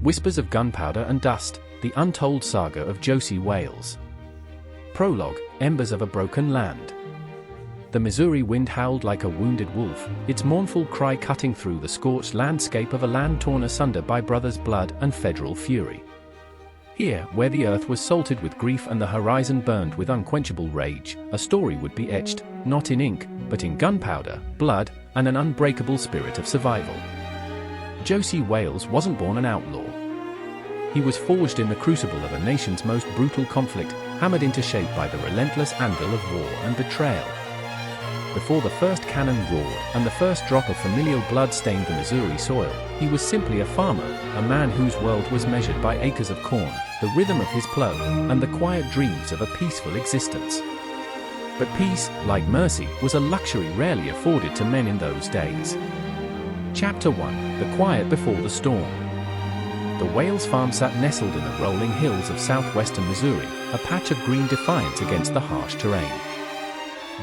Whispers of Gunpowder and Dust, the Untold Saga of Josie Wales. Prologue, Embers of a Broken Land. The Missouri wind howled like a wounded wolf, its mournful cry cutting through the scorched landscape of a land torn asunder by brothers' blood and federal fury. Here, where the earth was salted with grief and the horizon burned with unquenchable rage, a story would be etched, not in ink, but in gunpowder, blood, and an unbreakable spirit of survival. Josie Wales wasn't born an outlaw. He was forged in the crucible of a nation's most brutal conflict, hammered into shape by the relentless anvil of war and betrayal. Before the first cannon roared and the first drop of familial blood stained the Missouri soil, he was simply a farmer, a man whose world was measured by acres of corn, the rhythm of his plow, and the quiet dreams of a peaceful existence. But peace, like mercy, was a luxury rarely afforded to men in those days. Chapter 1: The Quiet Before the Storm. The Wales farm sat nestled in the rolling hills of southwestern Missouri, a patch of green defiance against the harsh terrain.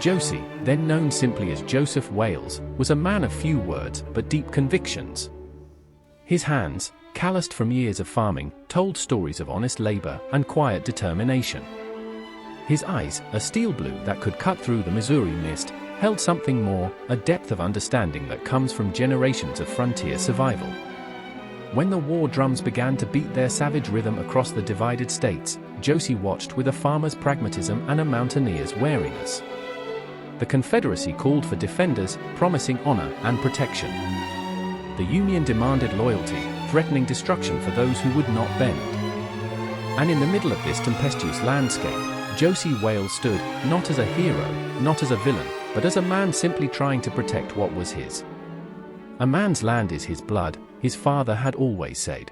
Josey, then known simply as Joseph Wales, was a man of few words but deep convictions. His hands, calloused from years of farming, told stories of honest labor and quiet determination. His eyes, a steel blue that could cut through the Missouri mist, held something more, a depth of understanding that comes from generations of frontier survival. When the war drums began to beat their savage rhythm across the divided states, Josey watched with a farmer's pragmatism and a mountaineer's wariness. The Confederacy called for defenders, promising honor and protection. The Union demanded loyalty, threatening destruction for those who would not bend. And in the middle of this tempestuous landscape, Josie Wales stood, not as a hero, not as a villain, but as a man simply trying to protect what was his. A man's land is his blood, his father had always said.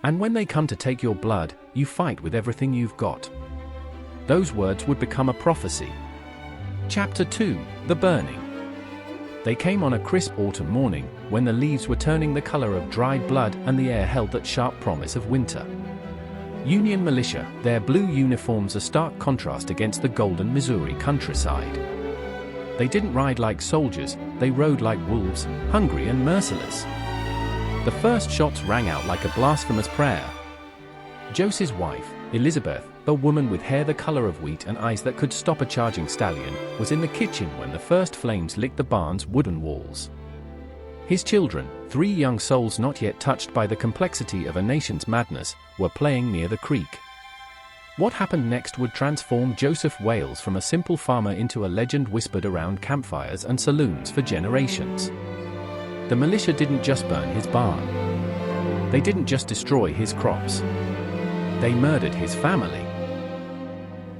And when they come to take your blood, you fight with everything you've got. Those words would become a prophecy. Chapter 2: The Burning. They came on a crisp autumn morning, when the leaves were turning the color of dried blood and the air held that sharp promise of winter. Union militia, their blue uniforms a stark contrast against the golden Missouri countryside. They didn't ride like soldiers, they rode like wolves, hungry and merciless. The first shots rang out like a blasphemous prayer. Josie's wife, Elizabeth, a woman with hair the color of wheat and eyes that could stop a charging stallion, was in the kitchen when the first flames licked the barn's wooden walls. His children, 3 young souls not yet touched by the complexity of a nation's madness, were playing near the creek. What happened next would transform Joseph Wales from a simple farmer into a legend whispered around campfires and saloons for generations. The militia didn't just burn his barn. They didn't just destroy his crops. They murdered his family.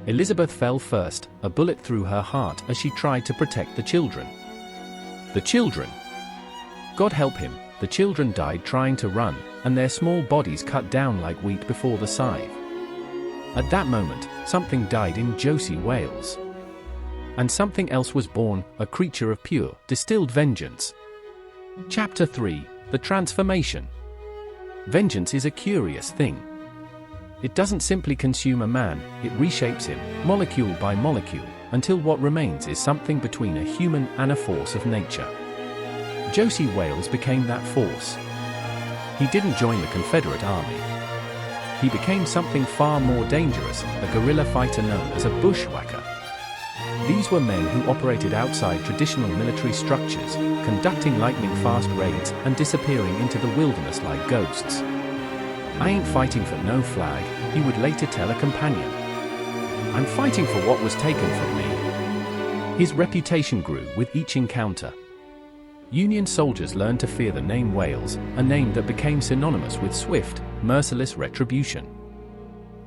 Elizabeth fell first, a bullet through her heart as she tried to protect the children. The children. God help him, the children died trying to run, and their small bodies cut down like wheat before the scythe. At that moment, something died in Josie Wales. And something else was born, a creature of pure, distilled vengeance. Chapter 3: The Transformation. Vengeance is a curious thing. It doesn't simply consume a man, it reshapes him, molecule by molecule, until what remains is something between a human and a force of nature. Josie Wales became that force. He didn't join the Confederate Army. He became something far more dangerous, a guerrilla fighter known as a bushwhacker. These were men who operated outside traditional military structures, conducting lightning-fast raids and disappearing into the wilderness like ghosts. "I ain't fighting for no flag," he would later tell a companion. "I'm fighting for what was taken from me." His reputation grew with each encounter. Union soldiers learned to fear the name Wales, a name that became synonymous with swift, merciless retribution.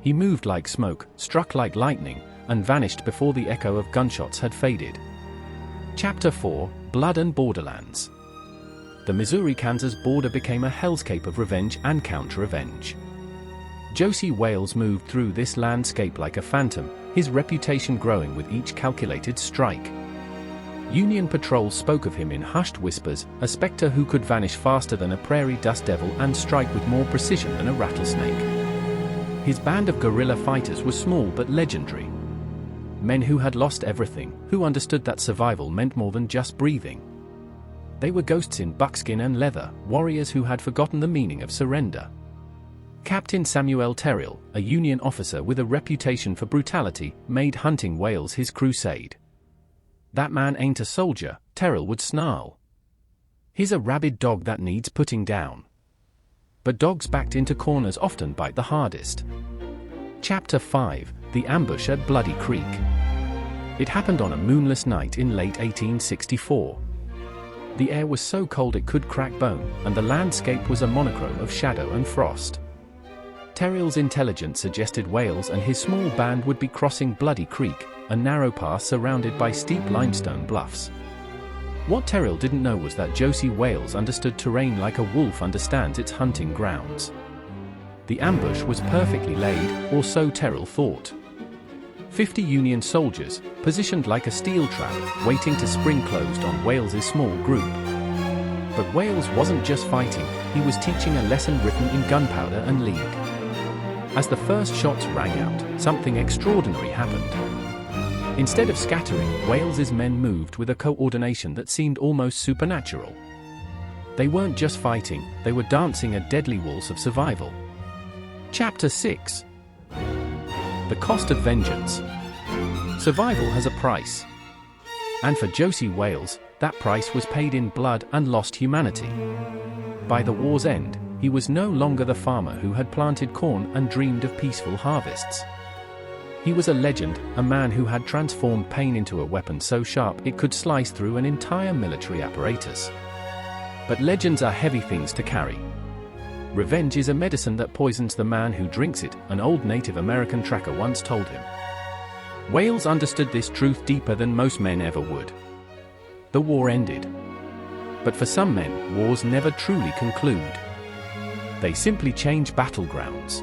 He moved like smoke, struck like lightning, and vanished before the echo of gunshots had faded. Chapter 4: Blood and Borderlands. The Missouri-Kansas border became a hellscape of revenge and counter-revenge. Josie Wales moved through this landscape like a phantom, his reputation growing with each calculated strike. Union patrols spoke of him in hushed whispers, a specter who could vanish faster than a prairie dust devil and strike with more precision than a rattlesnake. His band of guerrilla fighters was small but legendary. Men who had lost everything, who understood that survival meant more than just breathing. They were ghosts in buckskin and leather, warriors who had forgotten the meaning of surrender. Captain Samuel Terrell, a Union officer with a reputation for brutality, made hunting whales his crusade. "That man ain't a soldier," Terrell would snarl. "He's a rabid dog that needs putting down." But dogs backed into corners often bite the hardest. Chapter 5: The Ambush at Bloody Creek. It happened on a moonless night in late 1864. The air was so cold it could crack bone, and the landscape was a monochrome of shadow and frost. Terrell's intelligence suggested Wales and his small band would be crossing Bloody Creek, a narrow pass surrounded by steep limestone bluffs. What Terrell didn't know was that Josie Wales understood terrain like a wolf understands its hunting grounds. The ambush was perfectly laid, or so Terrell thought. 50 Union soldiers, positioned like a steel trap, waiting to spring closed on Wales's small group. But Wales wasn't just fighting, he was teaching a lesson written in gunpowder and lead. As the first shots rang out, something extraordinary happened. Instead of scattering, Wales's men moved with a coordination that seemed almost supernatural. They weren't just fighting, they were dancing a deadly waltz of survival. Chapter 6: The Cost of Vengeance. Survival has a price. And for Josie Wales, that price was paid in blood and lost humanity. By the war's end, he was no longer the farmer who had planted corn and dreamed of peaceful harvests. He was a legend, a man who had transformed pain into a weapon so sharp it could slice through an entire military apparatus. But legends are heavy things to carry. Revenge is a medicine that poisons the man who drinks it, an old Native American tracker once told him. Wales understood this truth deeper than most men ever would. The war ended. But for some men, wars never truly conclude. They simply change battlegrounds.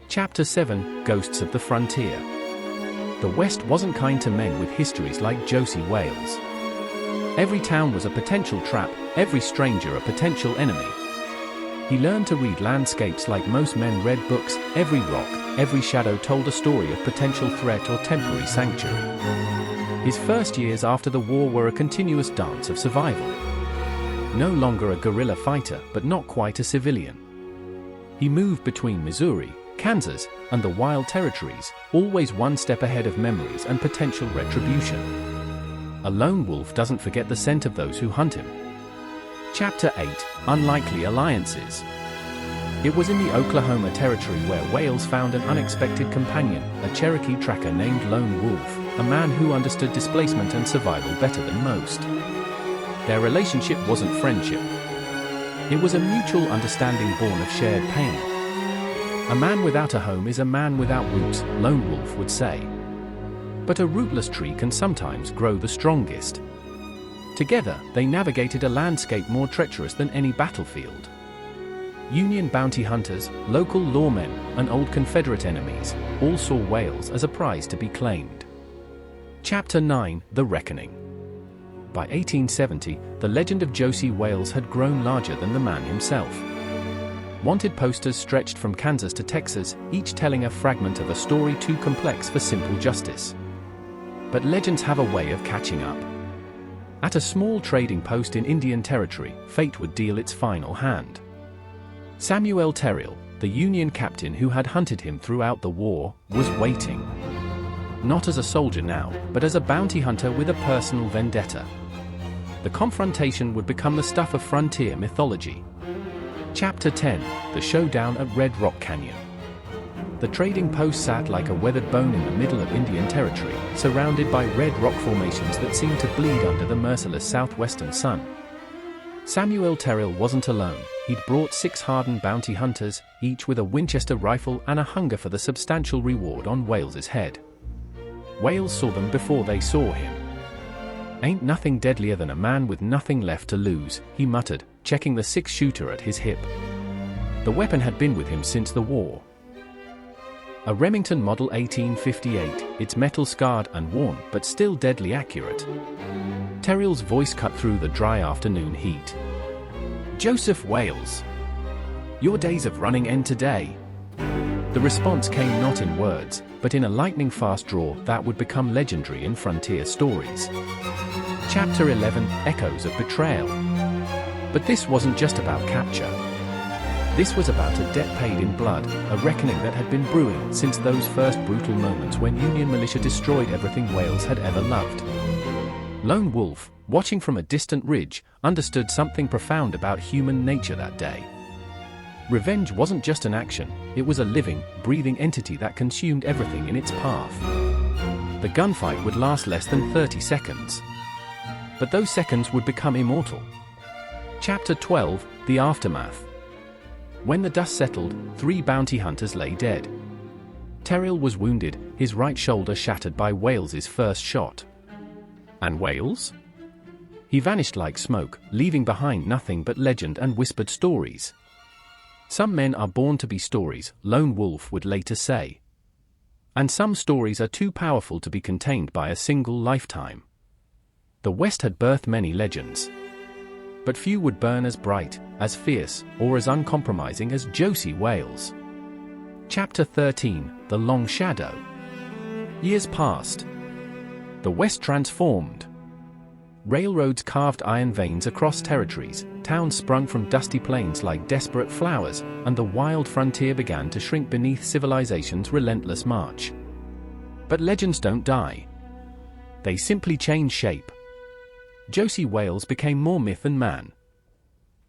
Chapter 7: Ghosts of the Frontier. The West wasn't kind to men with histories like Josie Wales. Every town was a potential trap, every stranger a potential enemy. He learned to read landscapes like most men read books. Every rock, every shadow told a story of potential threat or temporary sanctuary. His first years after the war were a continuous dance of survival. No longer a guerrilla fighter, but not quite a civilian. He moved between Missouri, Kansas, and the Wild Territories, always one step ahead of memories and potential retribution. A lone wolf doesn't forget the scent of those who hunt him. Chapter 8: Unlikely Alliances. It was in the Oklahoma Territory where Wales found an unexpected companion, a Cherokee tracker named Lone Wolf, a man who understood displacement and survival better than most. Their relationship wasn't friendship. It was a mutual understanding born of shared pain. A man without a home is a man without roots, Lone Wolf would say. But a rootless tree can sometimes grow the strongest. Together, they navigated a landscape more treacherous than any battlefield. Union bounty hunters, local lawmen, and old Confederate enemies all saw Wales as a prize to be claimed. Chapter 9: The Reckoning. By 1870, the legend of Josie Wales had grown larger than the man himself. Wanted posters stretched from Kansas to Texas, each telling a fragment of a story too complex for simple justice. But legends have a way of catching up. At a small trading post in Indian Territory, fate would deal its final hand. Samuel Terrell, the Union captain who had hunted him throughout the war, was waiting. Not as a soldier now, but as a bounty hunter with a personal vendetta. The confrontation would become the stuff of frontier mythology. Chapter 10: The Showdown at Red Rock Canyon. The trading post sat like a weathered bone in the middle of Indian Territory, surrounded by red rock formations that seemed to bleed under the merciless southwestern sun. Samuel Terrell wasn't alone. He'd brought 6 hardened bounty hunters, each with a Winchester rifle and a hunger for the substantial reward on Wales's head. Wales saw them before they saw him. "Ain't nothing deadlier than a man with nothing left to lose," he muttered, checking the 6-shooter at his hip. The weapon had been with him since the war. A Remington Model 1858, its metal scarred and worn, but still deadly accurate. Terrell's voice cut through the dry afternoon heat. "Joseph Wales, your days of running end today." The response came not in words, but in a lightning-fast draw that would become legendary in frontier stories. Chapter 11: Echoes of Betrayal. But this wasn't just about capture. This was about a debt paid in blood, a reckoning that had been brewing since those first brutal moments when Union militia destroyed everything Wales had ever loved. Lone Wolf, watching from a distant ridge, understood something profound about human nature that day. Revenge wasn't just an action, it was a living, breathing entity that consumed everything in its path. The gunfight would last less than 30 seconds. But those seconds would become immortal. Chapter 12, The Aftermath. When the dust settled, 3 bounty hunters lay dead. Terrill was wounded, his right shoulder shattered by Wales's first shot. And Wales? He vanished like smoke, leaving behind nothing but legend and whispered stories. Some men are born to be stories, Lone Wolf would later say. And some stories are too powerful to be contained by a single lifetime. The West had birthed many legends. But few would burn as bright, as fierce, or as uncompromising as Josie Wales. Chapter 13, The Long Shadow. Years passed. The West transformed. Railroads carved iron veins across territories, towns sprung from dusty plains like desperate flowers, and the wild frontier began to shrink beneath civilization's relentless march. But legends don't die. They simply change shape. Josie Wales became more myth than man.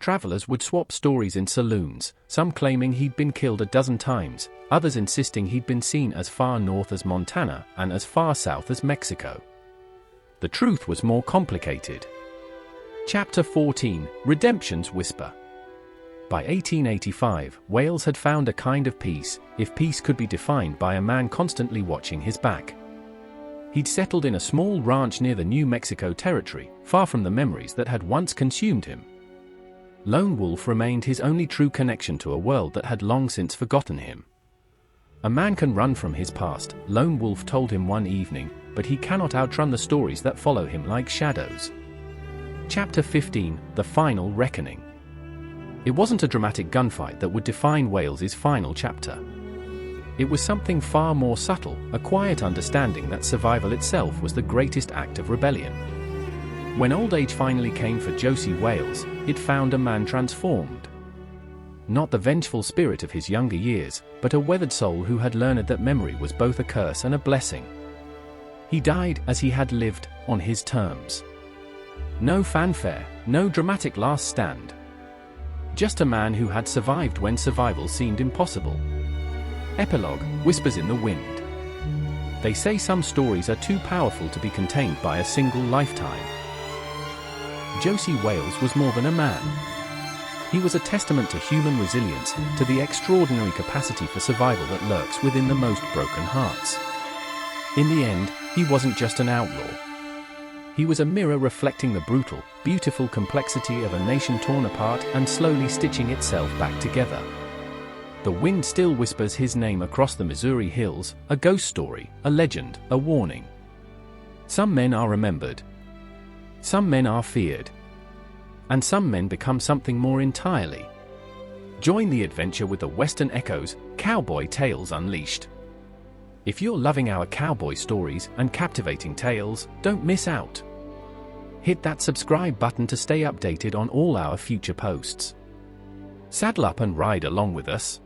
Travelers would swap stories in saloons, some claiming he'd been killed a dozen times, others insisting he'd been seen as far north as Montana and as far south as Mexico. The truth was more complicated. Chapter 14, Redemption's Whisper. By 1885, Wales had found a kind of peace, if peace could be defined by a man constantly watching his back. He'd settled in a small ranch near the New Mexico territory, far from the memories that had once consumed him. Lone Wolf remained his only true connection to a world that had long since forgotten him. A man can run from his past, Lone Wolf told him one evening, but he cannot outrun the stories that follow him like shadows. Chapter 15, The Final Reckoning. It wasn't a dramatic gunfight that would define Wales's final chapter. It was something far more subtle, a quiet understanding that survival itself was the greatest act of rebellion. When old age finally came for Josie Wales, it found a man transformed. Not the vengeful spirit of his younger years, but a weathered soul who had learned that memory was both a curse and a blessing. He died as he had lived, on his terms. No fanfare, no dramatic last stand. Just a man who had survived when survival seemed impossible. Epilogue, Whispers in the Wind. They say some stories are too powerful to be contained by a single lifetime. Josie Wales was more than a man. He was a testament to human resilience, to the extraordinary capacity for survival that lurks within the most broken hearts. In the end, he wasn't just an outlaw. He was a mirror reflecting the brutal, beautiful complexity of a nation torn apart and slowly stitching itself back together. The wind still whispers his name across the Missouri hills, a ghost story, a legend, a warning. Some men are remembered. Some men are feared. And some men become something more entirely. Join the adventure with the Western Echoes, Cowboy Tales Unleashed. If you're loving our cowboy stories and captivating tales, don't miss out. Hit that subscribe button to stay updated on all our future posts. Saddle up and ride along with us.